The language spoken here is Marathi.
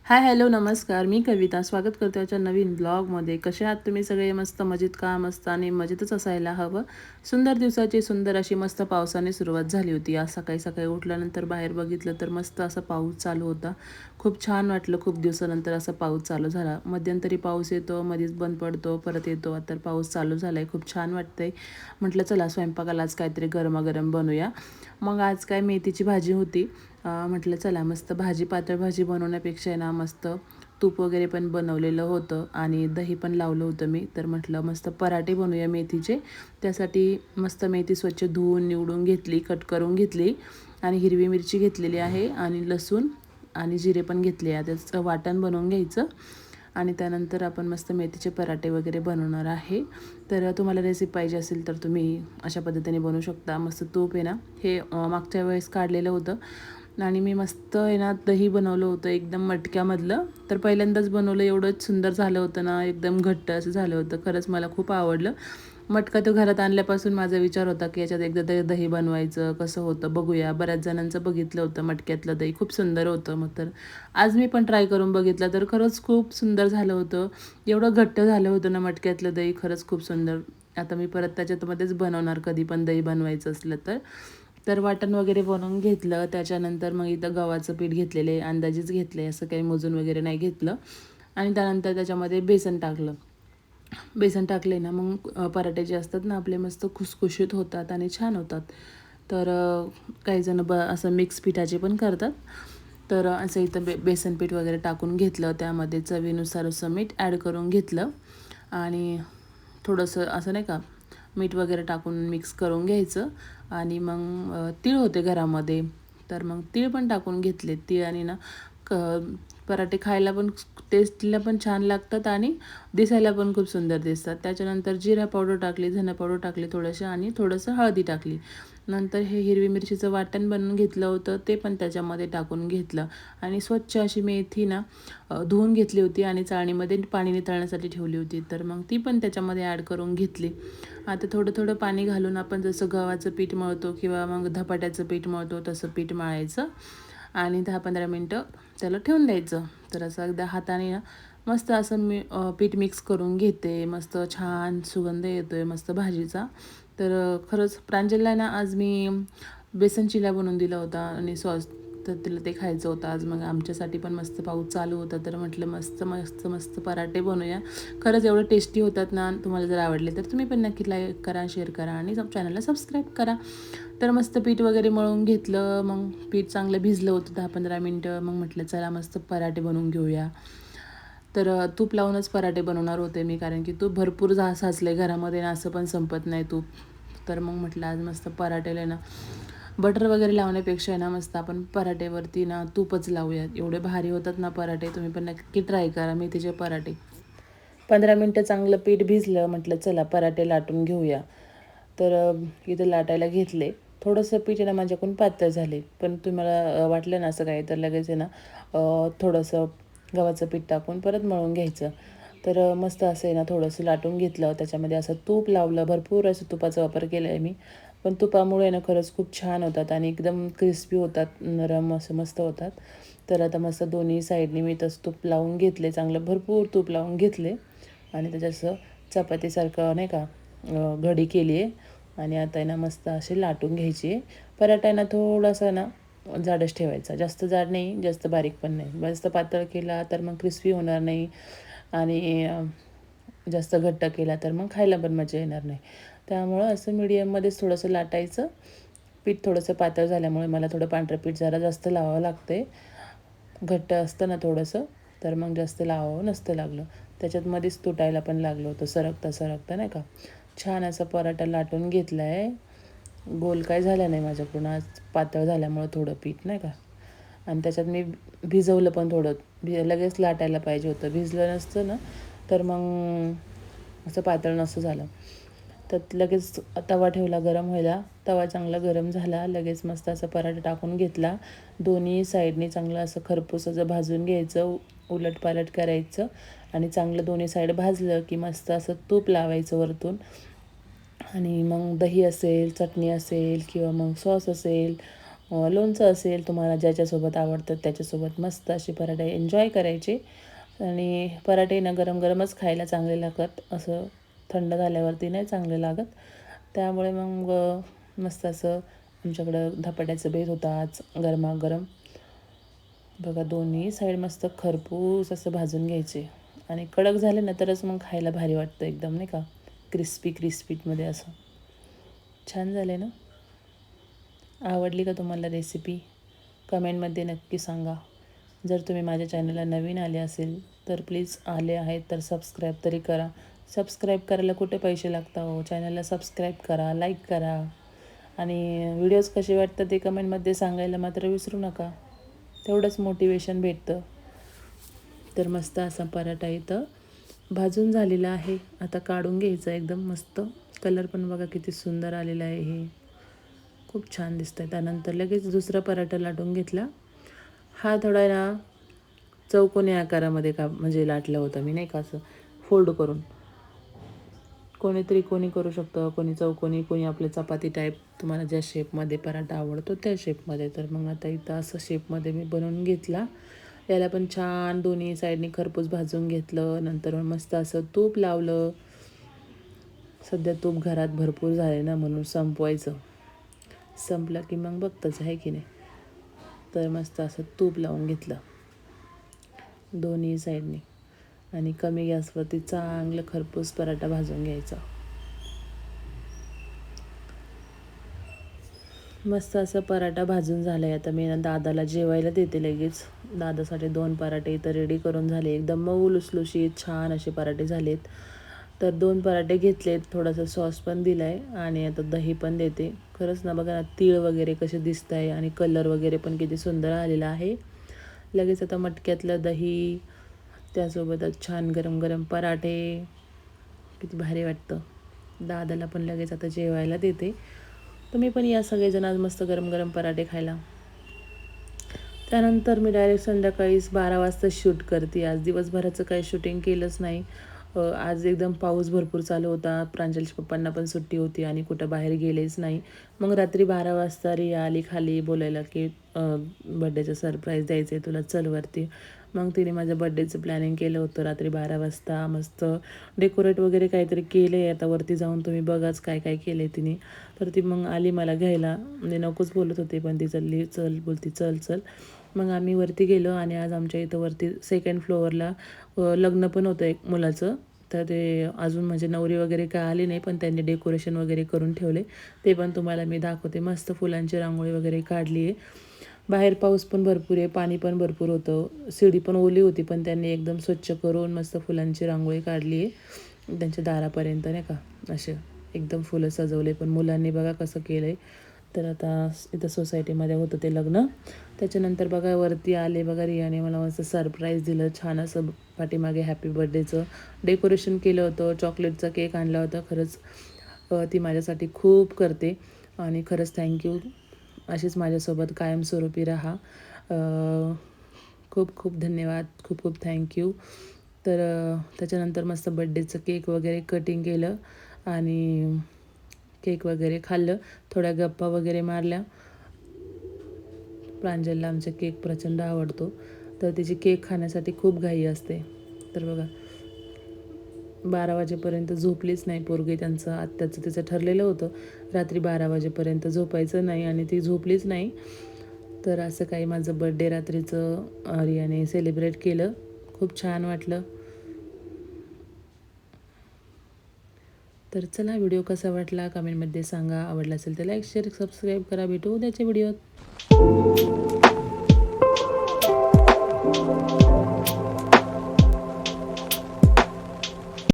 हाय हॅलो नमस्कार. मी कविता स्वागत करते आजच्या नवीन ब्लॉगमध्ये. कसे आहात तुम्ही सगळे? मस्त मजेत का? मस्त आणि मजेतच असायला हवं. सुंदर दिवसाची सुंदर अशी मस्त पावसाने सुरुवात झाली होती. आज सकाळी सकाळी उठल्यानंतर बाहेर बघितलं तर मस्त असा पाऊस चालू होता. खूप छान वाटलं. खूप दिवसानंतर असा पाऊस चालू झाला. मध्यंतरी पाऊस येतो, मध्येच बंद पडतो, परत येतो. आता पाऊस चालू झाला आहे. खूप छान वाटतंय. म्हटलं चला स्वयंपाकाला आज काहीतरी गरमागरम बनवूया. मग आज काय मेथीची भाजी होती. म्हटलं चला मस्त भाजी, पातळ भाजी बनवण्यापेक्षा आहे ना मस्त तूप वगैरे पण बनवलेलं होतं आणि दही पण लावलं होतं मी. तर म्हटलं मस्त पराठे बनवूया मेथीचे. त्यासाठी मस्त मेथी स्वच्छ धुवून निवडून घेतली, कट करून घेतली आणि हिरवी मिरची घेतलेली आहे आणि लसूण आणि जिरे पण घेतले आहे. त्याचं वाटण बनवून घ्यायचं आणि त्यानंतर आपण मस्त मेथीचे पराठे वगैरे बनवणार आहे. तर तुम्हाला रेसिपी पाहिजे असेल तर तुम्ही अशा पद्धतीने बनवू शकता. मस्त तूप आहे ना, हे मागच्या वेळेस काढलेलं होतं आणि मी मस्त आहे ना दही बनवलं होतं एकदम मटक्यामधलं. तर पहिल्यांदाच बनवलं, एवढंच सुंदर झालं होतं ना, एकदम घट्ट असं झालं होतं. खरंच मला खूप आवडलं. मटका तो घरात आणल्यापासून माझा विचार होता की याच्यात एकदा दही बनवायचं, कसं होतं बघूया. बऱ्याच जणांचं बघितलं होतं मटक्यातलं दही, खूप सुंदर होतं. मग तर आज मी पण ट्राय करून बघितलं तर खरंच खूप सुंदर झालं होतं. एवढं घट्ट झालं होतं ना मटक्यातलं दही, खरंच खूप सुंदर. आता मी परत त्याच्यामध्येच बनवणार कधी पण दही बनवायचं असलं तर. तर वाटण वगैरे बनवून घेतलं. त्याच्यानंतर मग इथं गव्हाचं पीठ घेतलेले, अंदाजेच घेतले, असं काही मोजून वगैरे नाही घेतलं. आणि त्यानंतर त्याच्यामध्ये बेसन टाकलं. बेसन टाकले ना मग पराठे जे असतात ना आपले मस्त खुसखुशीत होतात आणि छान होतात. तर काही जण असं मिक्स पिठाचे पण करतात. तर असं इथं बेसन पीठ वगैरे टाकून घेतलं. त्यामध्ये चवीनुसार असं मीठ ॲड करून घेतलं आणि थोडंसं असं नाही का मीठ वगैरे टाकून मिक्स करून घ्यायचं. आणि मग तीळ होते घरामध्ये, तर मग तीळ पण टाकून घेतले. तीळ आणि ना क पराठे खायला पण टेस्टला पण छान लागतात आणि दिसायला पण खूप सुंदर दिसतात. त्याच्यानंतर जिरा पावडर टाकली, धना पावडर टाकली थोडंसं आणि थोडंसं हळदी टाकली. नंतर हे हिरवी मिरचीचं वाटण बनवून घेतलं होतं ते पण त्याच्यामध्ये टाकून घेतलं आणि स्वच्छ अशी मेथी ना धुवून घेतली होती आणि चाळणीमध्ये पाणी नितळण्यासाठी ठेवली होती. तर मग ती पण त्याच्यामध्ये ॲड करून घेतली. आता थोडं थोडं पाणी घालून आपण जसं गव्हाचं पीठ मळतो किंवा मग धपाट्याचं पीठ मळतो तसं पीठ मळायचं आणि 10-15 मिनटं त्याला ठेवून द्यायचं. तर असं एकदा हाताने ना मस्त असं पीठ मिक्स करून घेते. मस्त छान सुगंध येतो आहे मस्त भाजीचा. तर खरंच प्रांजलला ना आज मी बेसन चिला बनवून दिला होता आणि सॉस, तर तिला ते खायचं होतं आज. मग आमच्यासाठी पण मस्त पाऊस चालू होता तर म्हटलं मस्त मस्त मस्त पराठे बनवूया. खरंच एवढं टेस्टी होतात ना. तुम्हाला जर आवडले तर तुम्ही पण नक्की लाईक करा, शेअर करा आणि चॅनलला सबस्क्राईब करा. तर मस्त पीठ वगैरे मळून घेतलं. मग पीठ चांगलं भिजलं होतं 10-15 मिनटं. मग म्हटलं चला मस्त पराठे बनवून घेऊया. तर तूप लावूनच पराठे बनवणार होते मी, कारण की तूप भरपूर साचले घरामध्ये ना, असं पण संपत नाही तूप. तर मग म्हटलं आज मस्त पराठेला ना बटर वगैरे लावण्यापेक्षा ना मस्त आपण पराठेवरती ना तूपच लावूयात. एवढे भारी होतात ना पराठे. तुम्ही पण नक्की ट्राय करा मेथीचे पराठे. 15 मिनटं चांगलं पीठ भिजलं. म्हटलं चला पराठे लाटून घेऊया. तर इथं लाटायला घेतले. थोडंसं पीठ आहे ना माझ्याकडून पातळ झाले, पण तुम्हाला वाटलं ना असं काय तर लगेच आहे ना थोडंसं गव्हाचं पीठ टाकून परत मळून घ्यायचं. तर मस्त असं आहे ना थोडंसं लाटून घेतलं. त्याच्यामध्ये असं तूप लावलं. भरपूर असं तुपाचा वापर केला आहे मी. पण तुपामुळे ना खरंच खूप छान होतात आणि एकदम क्रिस्पी होतात, नरम असं मस्त होतात. तर आता मस्त दोन्ही साईडनी मी तसं तूप लावून घेतले. चांगलं भरपूर तूप लावून घेतले आणि त्याच्यात असं चपातीसारखं नाही का घडी केली आहे. आणि आता आहे ना मस्त असे लाटून घ्यायची आहे. पराठा आहे ना थोडासा ना जाडच ठेवायचा. जास्त जाड नाही, जास्त बारीक पण नाही. जास्त पातळ केला तर मग क्रिस्पी होणार नाही आणि जास्त घट्ट केला तर मग खायला पण मजा येणार नाही. त्यामुळं असं मीडियममध्येच थोडंसं लाटायचं. पीठ थोडंसं पातळ झाल्यामुळे मला थोडं पांढरं पीठ जरा जास्त लावावं लागतं आहे. घट्ट असतं ना थोडंसं, तर मग जास्त लावावं नसतं लागलं. त्याच्यात मध्येच तुटायला पण लागलं होतं सरकता सरकता नाही का. छान असा पराठा लाटून घेतला आहे. गोल काय झाला नाही माझ्याकडून आज, पातळ झाल्यामुळं थोडं पीठ नाही का. आणि त्याच्यात मी भिजवलं पण थोडं. लगेच लाटायला पाहिजे होतं. भिजलं नसतं ना तर मग असं पातळ नसतं झालं. तर लगेच तवा ठेवला गरम व्हायला. तवा चांगला गरम झाला. लगेच मस्त असा पराठा टाकून घेतला. दोन्ही साईडनी चांगलं असं खरपूस असं भाजून घ्यायचं. उलटपालट करायचं आणि चांगलं दोन्ही साईड भाजलं की मस्त असं तूप लावायचं वरतून. आणि मग दही असेल, चटणी असेल किंवा मग सॉस असेल, लोणचं असेल, तुम्हाला ज्याच्यासोबत आवडतं त्याच्यासोबत मस्त असे पराठे एन्जॉय करायचे. आणि पराठे ना गरम गरमच खायला चांगले लागत, असं थंड झाल्यावरती नाही चांगले लागत. त्यामुळे मग मस्त असं आमच्याकडं धपाट्याचं बेत होता आज गरमागरम. बघा दोन्ही साईड मस्त खरपूस असं भाजून घ्यायचे आणि कडक झाले ना तरच मग खायला भारी वाटतं एकदम, नाही का, क्रिस्पी क्रिस्पीमध्ये असं छान झाले ना. आवडली का तुम्हाला रेसिपी? कमेंटमध्ये नक्की सांगा. जर तुम्ही माझ्या चॅनलला नवीन आले असेल तर प्लीज आले आहेत तर सबस्क्राईब तरी करा. सबस्क्राईब करायला कुठे पैसे लागतात हो. चॅनलला सबस्क्राईब करा, लाईक करा आणि व्हिडिओज कसे वाटतं ते कमेंटमध्ये सांगायला मात्र विसरू नका. तेवढंच मोटिवेशन भेटतं. तर मस्त असा पराठा इथं भाजून झालेला आहे. आता काढून घ्यायचा एकदम मस्त. कलर पण बघा किती सुंदर आलेला आहे. हे खूप छान दिसतं आहे. त्यानंतर लगेच दुसरा पराठा लाटून घेतला. हा थोडा ना चौकोनी आकारामध्ये म्हणजे लाटलं होतं मी, नाही का, असं फोल्ड करून. कोणी त्रिकोणी करू शकतं, कोणी चौकोनी, कोणी आपलं चपाती टाईप, तुम्हाला ज्या शेपमध्ये पराठा आवडतो त्या शेपमध्ये. तर मग आता इथं असं शेपमध्ये मी बनवून घेतला. याला पण छान दोन्ही साईडनी खरपूस भाजून घेतलं. नंतर मस्त असं तूप लावलं. सध्या तूप घरात भरपूर झाले ना म्हणून संपवायचं. संपलं की मग बघतंच आहे की नाही. तर मस्त असं तूप लावून घेतलं दोन्ही साईडनी आणि कमी गॅसवरती चांगलं खरपूस पराठा भाजून घ्यायचा. मस्त असं पराठा भाजून झाला आहे. आता मी दादाला जेवायला देते लगेच. दादासाठी 2 पराठे इथं रेडी करून झाले. एकदम मऊ लुसलुशीत छान असे पराठे झालेत. तर 2 पराठे घेतलेत, थोडासा सॉस पण दिला आहे आणि आता दही पण देते. खरंच ना बघा ना, तीळ वगैरे कसे दिसत आहे आणि कलर वगैरे पण किती सुंदर आलेला आहे. लगेच आता मटक्यातलं दही, त्यासोबतच छान गरम गरम पराठे, किती भारी वाटतं. दादाला पण लगेच आता जेवायला देते. तुम्ही पण या सगळेजण आज मस्त गरम गरम पराठे खायला. त्यानंतर मी डायरेक्ट संध्याकाळीच 12 वाजता शूट करते. आज दिवसभराचं काही शूटिंग केलंच नाही. आज एकदम पाऊस भरपूर चालू होता. प्रांजलच्या पप्पांना पण सुट्टी होती आणि कुठं बाहेर गेलेच नाही. मग रात्री 12 वाजता रिया आली खाली बोलायला की बड्डेचं सरप्राईज द्यायचं आहे तुला, चल वरती. मग तिने माझ्या बड्डेचं प्लॅनिंग केलं होतं. रात्री 12 वाजता मस्त डेकोरेट वगैरे काहीतरी केलं आहे. आता वरती जाऊन तुम्ही बघाच काय काय केलं आहे तिने. तर ती मग आली मला घ्यायला. म्हणजे नकोच बोलत होते पण ती चलली, चल बोलती, चल चल. मग आम्ही वरती गेलो आणि आज आमच्या इथं वरती 2nd फ्लोअरला लग्न पण होतं एक मुलाचं. तर ते अजून म्हणजे नवरी वगैरे काय आली नाही पण त्यांनी डेकोरेशन वगैरे करून ठेवले. ते पण तुम्हाला मी दाखवते. मस्त फुलांची रांगोळी वगैरे काढली आहे. बाहेर पाऊस पण भरपूर आहे, पाणी पण भरपूर होतं. शिडी पण ओली होती पण त्यांनी एकदम स्वच्छ करून मस्त फुलांची रांगोळी काढली आहे त्यांच्या दारापर्यंत, नाही का, असे एकदम फुलं सजवले. पण मुलांनी बघा कसं केलं आहे. तर आता इथं सोसायटीमध्ये होतं ते लग्न. त्याच्यानंतर बघा वरती आले. बघा रियाने मला मस्त सरप्राईज दिलं. छान असं पाठीमागे हॅपी बर्थडेचं डेकोरेशन केलं होतं. चॉकलेटचा केक आणला होता. खरंच ती माझ्यासाठी खूप करते आणि खरंच थँक्यू. अशीच माझ्यासोबत कायमस्वरूपी राहा. खूप खूप धन्यवाद, खूप खूप थँक्यू. तर त्याच्यानंतर मस्त बड्डेचं केक वगैरे कटिंग केलं आणि केक वगैरे खाल्लं. थोड्या गप्पा वगैरे मारल्या. प्रांजलला आमचा केक प्रचंड आवडतो तर तिची केक खाण्यासाठी खूप घाई असते. तर बघा 12 वाजेपर्यंत झोपलीच नाही पोरगी. त्यांचं आत्याचं तिचं ठरलेलं होतं रात्री 12 वाजेपर्यंत झोपायचं नाही आणि ती झोपलीच नाही. तर असं काही माझं बड्डे रात्रीचं रियाने सेलिब्रेट केलं. खूप छान वाटलं. तर चला, व्हिडिओ कसा वाटला कमेंटमध्ये सांगा. आवडला असेल तर लाईक शेअर सबस्क्राईब करा. भेटू उद्याच्या व्हिडिओत.